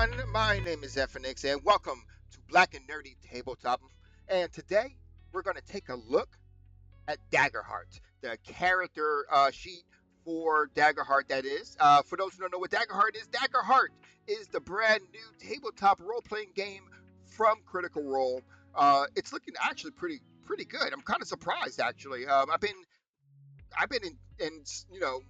everyone. My name is FNX, and welcome to Black and Nerdy Tabletop. And today we're going to take a look at Daggerheart, the character sheet for Daggerheart. That is, for those who don't know what Daggerheart is the brand new tabletop role-playing game from Critical Role. It's looking actually pretty good. I'm kind of surprised actually. I've been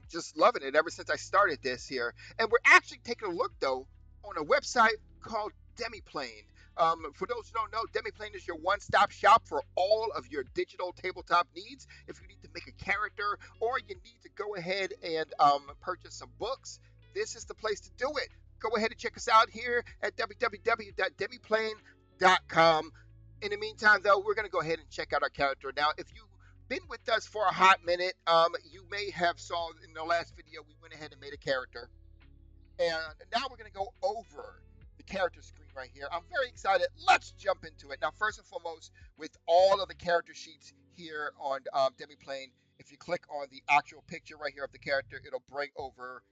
just loving it ever since I started this here. And we're actually taking a look though on a website called Demiplane. For those who don't know, Demiplane is your one-stop shop for all of your digital tabletop needs. If you need to make a character or you need to go ahead and purchase some books, this is the place to do it. Go ahead and check us out here at www.demiplane.com. In the meantime, though, we're going to go ahead and check out our character. Now, if you've been with us for a hot minute, you may have saw in the last video we went ahead and made a character. And now we're going to go over the character screen right here. I'm very excited. Let's jump into it. Now, first and foremost, with all of the character sheets here on Demiplane, if you click on the actual picture right here of the character, it'll bring over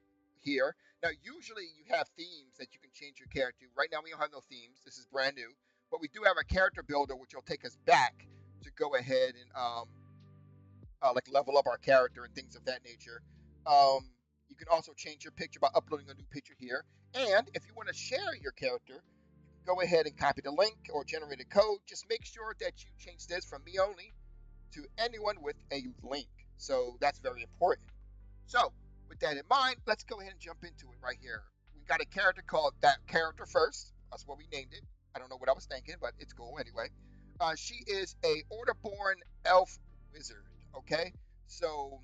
here. Now, usually you have themes that you can change your character to. Right now, we don't have no themes. This is brand new. But we do have a character builder, which will take us back to go ahead and like level up our character and things of that nature. You can also change your picture by uploading a new picture here. And if you want to share your character, go ahead and copy the link or generate a code. Just make sure that you change this from me only to anyone with a link. So that's very important. So with that in mind, let's go ahead and jump into it right here. We got a character called That Character First. That's what we named it. I don't know what I was thinking, but it's cool anyway. She is a Orderborn elf wizard. Okay, so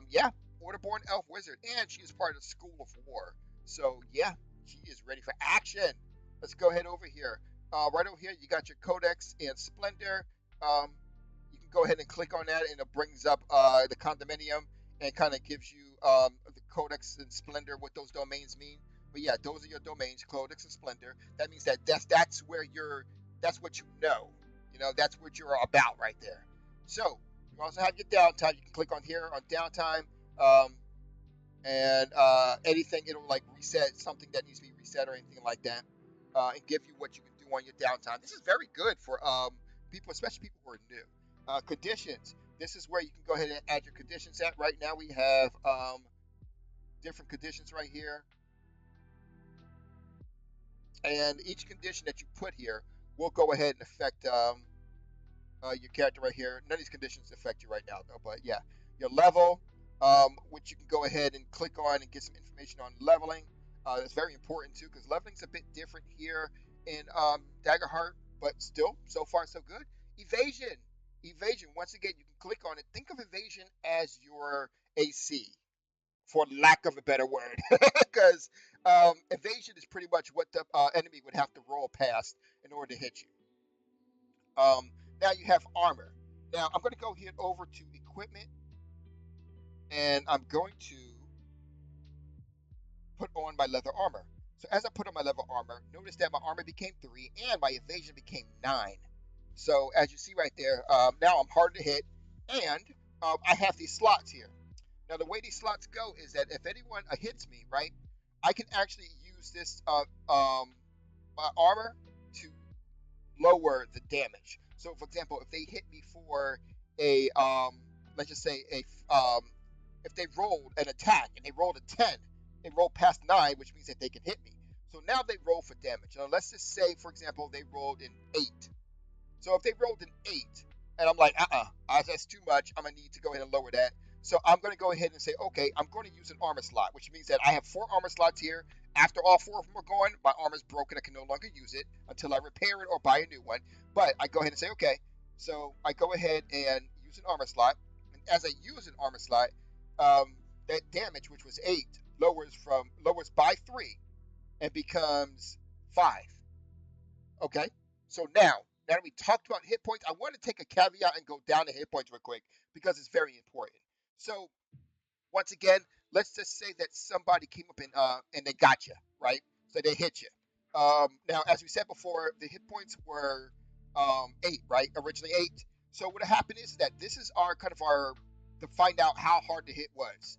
yeah, Orderborn elf wizard, and she is part of the School of War. So yeah, she is ready for action. Let's go ahead over here. Right over here, you got your Codex and Splendor. You can go ahead and click on that, and it brings up the condominium and kind of gives you the Codex and Splendor, what those domains mean. But yeah, those are your domains, Codex and Splendor. That means that's where that's what you know. You know, that's what you're about right there. So you also have your downtime. You can click on here on downtime, and anything, it'll like reset something that needs to be reset or anything like that, and give you what you can do on your downtime. This is very good for people, especially people who are new. Conditions. This is where you can go ahead and add your conditions at. Right now we have different conditions right here, and each condition that you put here will go ahead and affect your character right here. None of these conditions affect you right now, though. But yeah, your level, which you can go ahead and click on and get some information on leveling. That's very important too, because leveling's a bit different here in Daggerheart, but still, so far so good. Evasion. Evasion. Once again, you can click on it. Think of evasion as your AC, for lack of a better word, because evasion is pretty much what the enemy would have to roll past in order to hit you. Now you have armor. Now I'm going to go here over to equipment, and I'm going to put on my leather armor. So as I put on my leather armor, notice that my armor became 3 and my evasion became 9. So as you see right there, now I'm hard to hit, and I have these slots here. Now the way these slots go is that if anyone hits me, right, I can actually use this my armor to lower the damage. So, for example, if they hit me for a, let's just say if they rolled an attack and they rolled a 10, they rolled past 9, which means that they can hit me. So now they roll for damage. Now let's just say, for example, they rolled an 8. So if they rolled an 8, and I'm like, that's too much. I'm gonna need to go ahead and lower that. So I'm going to go ahead and say, okay, I'm going to use an armor slot, which means that I have 4 armor slots here. After all 4 of them are gone, my armor's broken. I can no longer use it until I repair it or buy a new one. But I go ahead and say, okay. So I go ahead and use an armor slot. And as I use an armor slot, that damage, which was 8, lowers by 3 and becomes 5. Okay? So now that we talked about hit points, I want to take a caveat and go down to hit points real quick because it's very important. So once again, let's just say that somebody came up and they got you, right? So they hit you. Now, as we said before, the hit points were 8, right? Originally 8. So what happened is that this is our to find out how hard the hit was.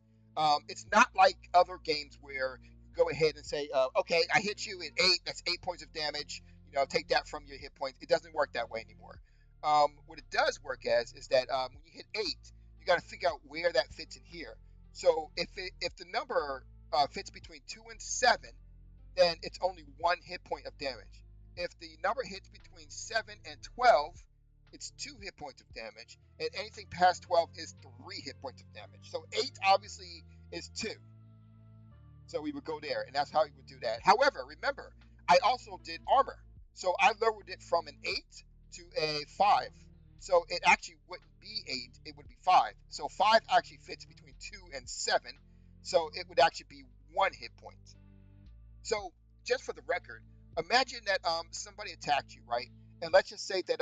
It's not like other games where go ahead and say, okay, I hit you at 8. That's 8 points of damage. Take that from your hit points. It doesn't work that way anymore. What it does work as is that when you hit 8, you got to figure out where that fits in here. So if the number fits between 2 and 7, then it's only 1 hit point of damage. If the number hits between 7 and 12, it's 2 hit points of damage, and anything past 12 is 3 hit points of damage. So 8 obviously is 2. So we would go there, and that's how we would do that. However, remember, I also did armor. So I lowered it from an 8 to a 5. So it actually wouldn't be 8, it would be 5. So 5 actually fits between 2 and 7. So it would actually be 1 hit point. So just for the record, imagine that somebody attacked you, right? And let's just say that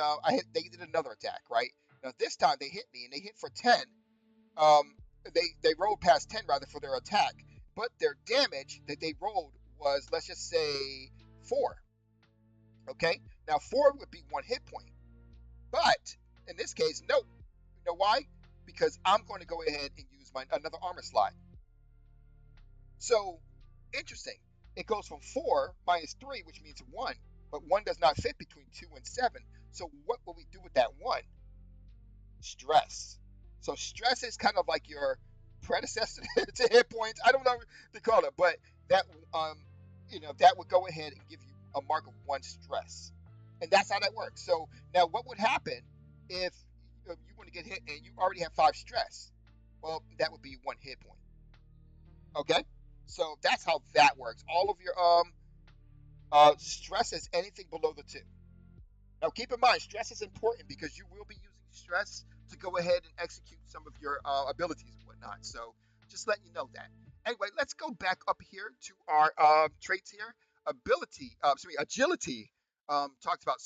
they did another attack, right? Now this time they hit me and they hit for 10. Um, they rolled past 10 rather for their attack, but their damage that they rolled was, let's just say, 4. Okay, now 4 would be 1 hit point, but in this case, no. You know why? Because I'm going to go ahead and use another armor slot. So interesting. It goes from 4 minus 3, which means 1, but 1 does not fit between 2 and 7. So what will we do with that 1? Stress. So stress is kind of like your predecessor to hit points. I don't know what to call it, but that that would go ahead and give you a mark of 1 stress, and that's how that works. So now, what would happen if you want to get hit and you already have 5 stress? Well, that would be 1 hit point. Okay, so that's how that works. All of your stress is anything below the 2. Now, keep in mind, stress is important because you will be using stress to go ahead and execute some of your abilities and whatnot. So just letting you know that. Anyway, let's go back up here to our traits here. Agility talks about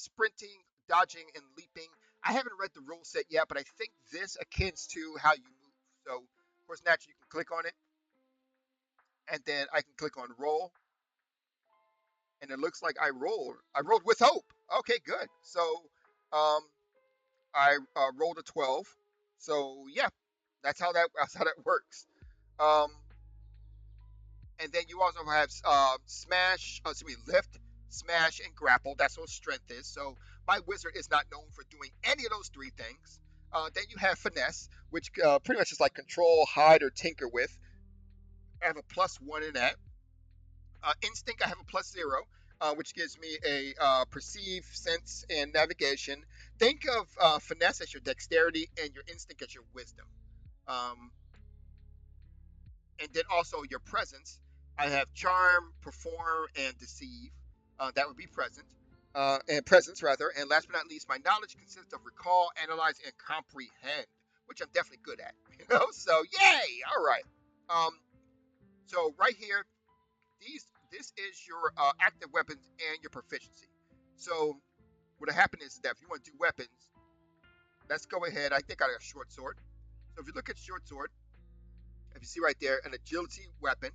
sprinting, dodging, and leaping. I haven't read the rule set yet, but I think this akins to how you move. So, of course, naturally, you can click on it, and then I can click on roll, and it looks like I rolled. I rolled with hope. Okay, good. So, I rolled a 12. So yeah, that's how that works. Um, and then you also have lift, smash, and grapple. That's what strength is. So my wizard is not known for doing any of those 3 things. Then you have finesse, which pretty much is like control, hide, or tinker with. I have a +1 in that. Instinct, I have a +0, which gives me a perceive, sense, and navigation. Think of finesse as your dexterity and your instinct as your wisdom. Um, and then also your presence. I have charm, perform, and deceive. That would be present. And presence rather. And last but not least, my knowledge consists of recall, analyze, and comprehend, which I'm definitely good at. So yay! All right. Um, so right here, this is your active weapons and your proficiency. So what'll happen is that if you want to do weapons, let's go ahead. I think I got a short sword. So if you look at short sword, if you see right there, an agility weapon,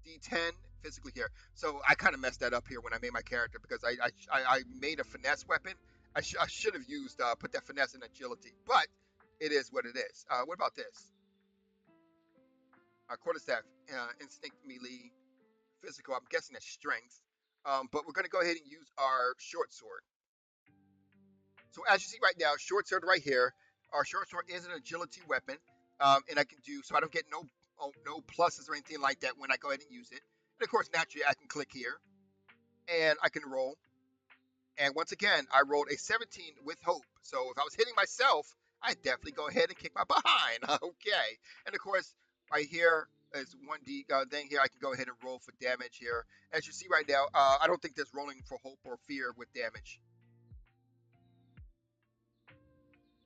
D10 physically here. So I kind of messed that up here when I made my character because I made a finesse weapon. I should have used put that finesse in agility, but it is what it is. What about this? Quarterstaff, instinct, melee, physical. I'm guessing that's strength. But we're going to go ahead and use our short sword. So as you see right now, short sword right here. Our short sword is an agility weapon, and I can do so. I don't get no pluses or anything like that when I go ahead and use it. And of course, naturally, I can click here, and I can roll. And once again, I rolled a 17 with hope. So if I was hitting myself, I'd definitely go ahead and kick my behind. Okay. And of course, right here is 1D thing here. I can go ahead and roll for damage here. As you see right now, I don't think there's rolling for hope or fear with damage.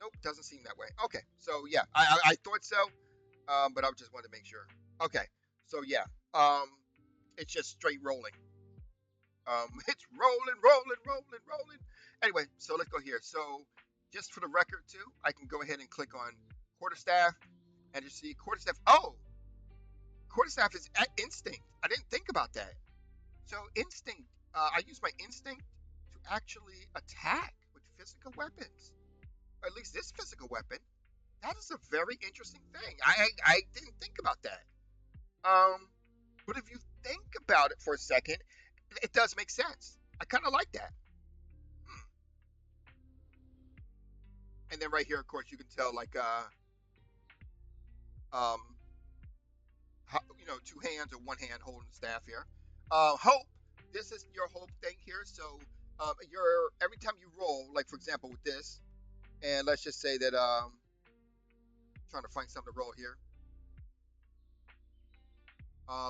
Nope, doesn't seem that way. Okay, so yeah, I thought so, but I just wanted to make sure. Okay, so yeah, it's just straight rolling. It's rolling, rolling, rolling, rolling. Anyway, so let's go here. So just for the record too, I can go ahead and click on quarterstaff, and you see quarterstaff. Oh, quarterstaff is at instinct. I didn't think about that. So instinct, I use my instinct to actually attack with physical weapons. Or at least this physical weapon. That is a very interesting thing. I didn't think about that. Um, but if you think about it for a second, it does make sense. I kind of like that. Hmm. And then right here, of course, you can tell like um how, two hands or one hand holding the staff here. Hope. This is your hope thing here. So your every time you roll, like for example with this, and let's just say that trying to find something to roll here.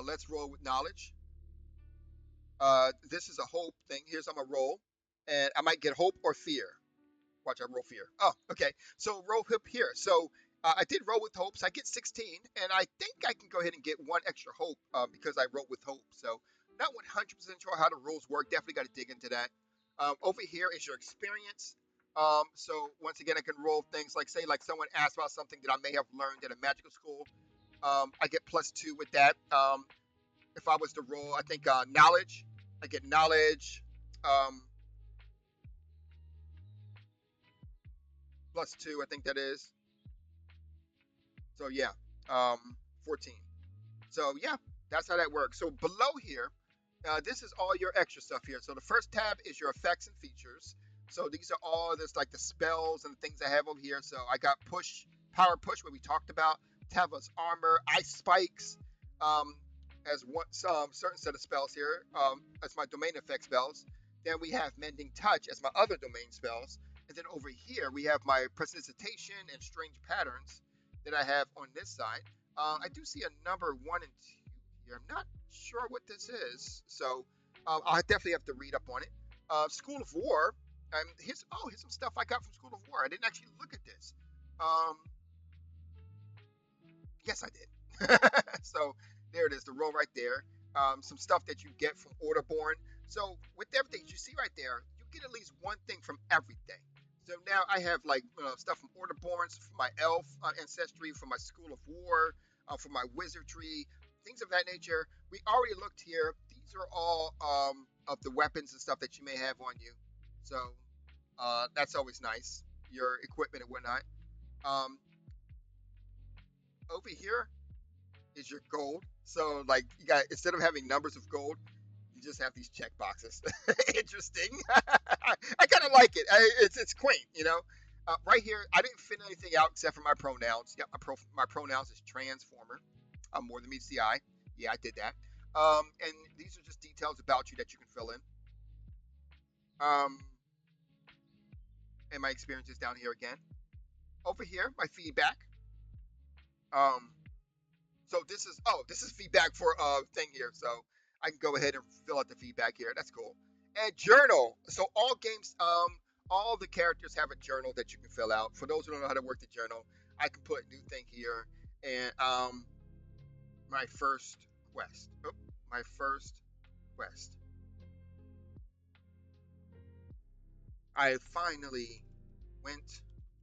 Let's roll with knowledge. This is a hope thing. Here's I'm gonna roll, and I might get hope or fear. Watch, I roll fear. Oh, okay. So roll hope here. So I did roll with hope, so I get 16, and I think I can go ahead and get one extra hope because I rolled with hope. So not 100% sure how the rules work. Definitely got to dig into that. Over here is your experience. So once again, I can roll things like say like someone asked about something that I may have learned at a magical school. I get +2 with that. If I was to roll, I think knowledge. I get knowledge. Um, +2, I think that is. So yeah, 14. So yeah, that's how that works. So below here, this is all your extra stuff here. So the first tab is your effects and features. So these are all this like the spells and the things I have over here. So I got push, power push, what we talked about. Tava's armor, ice spikes, um, as one some certain set of spells here. As my domain effect spells. Then we have mending touch as my other domain spells. And then over here we have my precipitation and strange patterns that I have on this side. I do see a number 1 and 2 here. I'm not sure what this is, so I definitely have to read up on it. School of War. Here's some stuff I got from School of War. I didn't actually look at this. Um, yes, I did. So there it is, the row right there. Some stuff that you get from Orderborn. So with everything you see right there, you get at least one thing from everything. So now I have like stuff from Orderborns, from my elf ancestry, from my School of War, from my wizardry, things of that nature. We already looked here. These are all of the weapons and stuff that you may have on you. So that's always nice. Your equipment and whatnot. Um, Over here is your gold. So like you got instead of having numbers of gold, you just have these check boxes. Interesting. I kind of like it. It's quaint. Right here, I didn't fit anything out except for my pronouns. Yeah, my pronouns is transformer. More than meets the eye. Yeah, I did that. And these are just details about you that you can fill in. Um, and my experiences down here again. Over here, my feedback. Um, so this is feedback for a thing here. So I can go ahead and fill out the feedback here. That's cool. And journal. So all the characters have a journal that you can fill out. For those who don't know how to work the journal, I can put new thing here and my first quest. Oh, my first quest. I finally went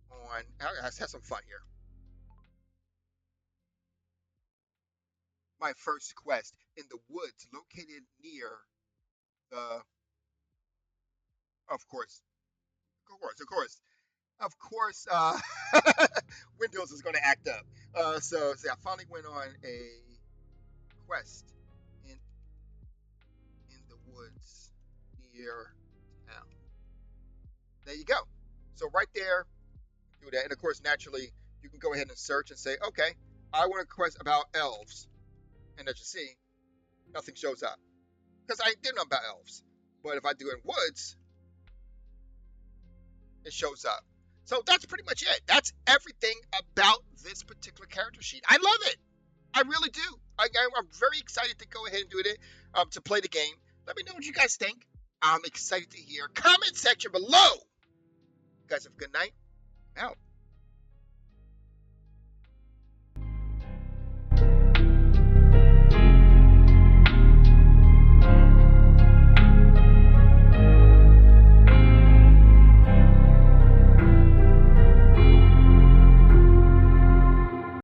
on. Let's have some fun here. My first quest in the woods located near the. Of course, of course, of course, of course. Windows is going to act up. So I finally went on a quest in the woods near town. There you go. So right there, do that, and of course, naturally, you can go ahead and search and say, okay, I want a quest about elves, and as you see, nothing shows up because I didn't know about elves. But if I do in woods, it shows up. So that's pretty much it. That's everything about this particular character sheet. I love it. I really do. I'm very excited to go ahead and do it to play the game. Let me know what you guys think. I'm excited to hear. Comment section below. You guys have a good night. I'm out.